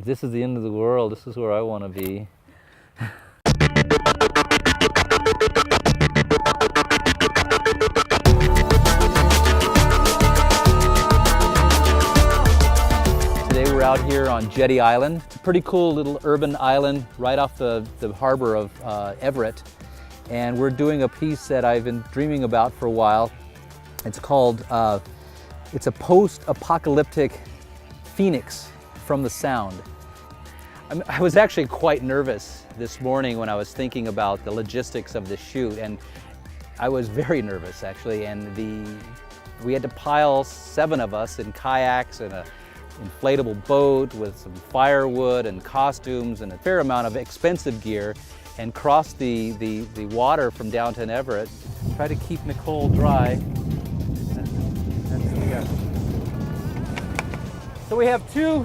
this is the end of the world, this is where I want to be. Today we're out here on Jetty Island. It's a pretty cool little urban island right off the harbor of Everett. And we're doing a piece that I've been dreaming about for a while. It's called, it's a post-apocalyptic phoenix from the sound. I was actually quite nervous this morning when I was thinking about the logistics of the shoot, and I was very nervous actually, and we had to pile 7 of us in kayaks and an inflatable boat with some firewood and costumes and a fair amount of expensive gear, and cross the water from downtown Everett. Try to keep Nicole dry. So we have 2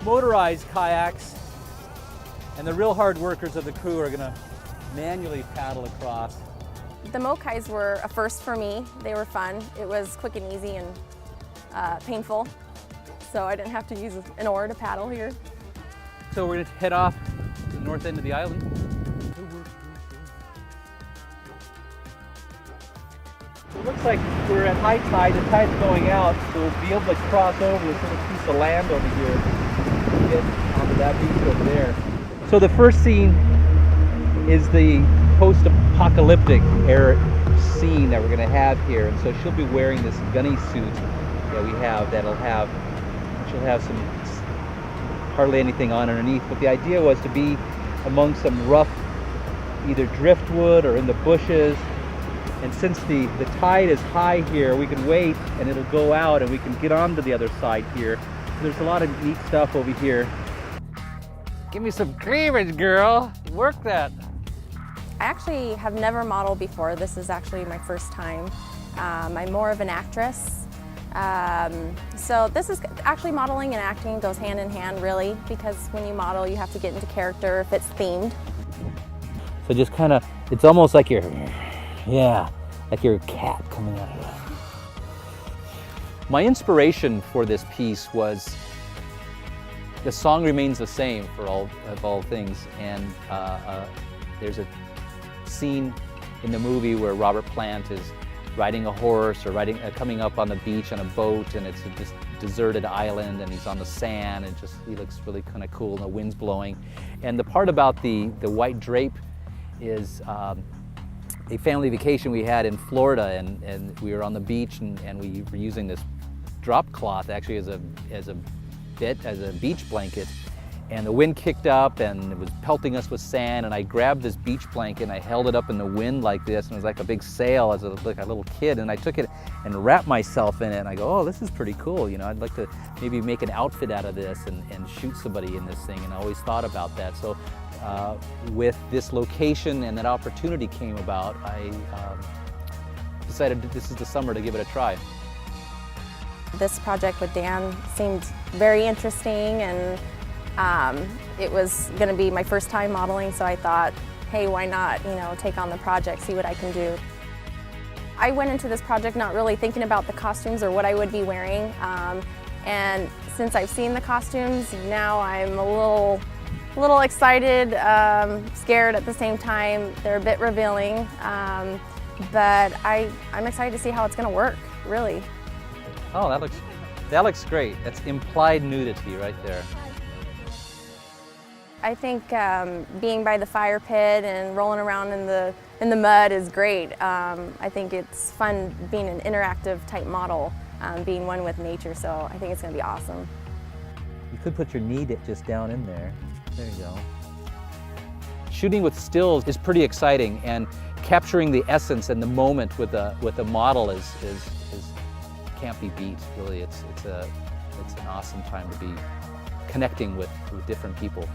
motorized kayaks, and the real hard workers of the crew are gonna manually paddle across. The Mokais were a first for me. They were fun. It was quick and easy and painful, so I didn't have to use an oar to paddle here. So we're gonna head off to the north end of the island. It looks like we're at high tide, the tide's going out, so we'll be able to cross over this little piece of land over here and get onto that beach over there. So the first scene is the post-apocalyptic era scene that we're going to have here, and so she'll be wearing this gunny suit that we have she'll have some hardly anything on underneath, but the idea was to be among some rough either driftwood or in the bushes. And since the tide is high here, we can wait and it'll go out and we can get on to the other side here. There's a lot of neat stuff over here. Give me some cleavage, girl. Work that. I actually have never modeled before. This is actually my first time. I'm more of an actress. So this is actually modeling and acting goes hand in hand really, because when you model you have to get into character if it's themed. So just kind of, it's almost like you're, yeah, like you're a cat coming out of here. My inspiration for this piece was, the song remains the same for all things, and there's a scene in the movie where Robert Plant is riding a horse or coming up on the beach on a boat, and it's this deserted island, and he's on the sand, and he looks really kind of cool, and the wind's blowing. And the part about the white drape is a family vacation we had in Florida, and we were on the beach, and we were using this drop cloth actually as a beach blanket, and the wind kicked up and it was pelting us with sand, and I grabbed this beach blanket and I held it up in the wind like this, and it was like a big sail as like a little kid, and I took it and wrapped myself in it, and I go, oh, this is pretty cool, you know, I'd like to maybe make an outfit out of this and shoot somebody in this thing, and I always thought about that. So with this location and that opportunity came about, I decided that this is the summer to give it a try. This project with Dan seemed very interesting, and it was going to be my first time modeling, so I thought, hey, why not, you know, take on the project, see what I can do. I went into this project not really thinking about the costumes or what I would be wearing, and since I've seen the costumes, now I'm a little excited, scared at the same time. They're a bit revealing, but I'm excited to see how it's going to work, really. Oh, that looks great. That's implied nudity right there. I think being by the fire pit and rolling around in the mud is great. I think it's fun being an interactive type model, being one with nature, so I think it's going to be awesome. You could put your knee just down in there. There you go. Shooting with stills is pretty exciting, and capturing the essence and the moment with a model is can't be beat. Really, it's an awesome time to be connecting with different people.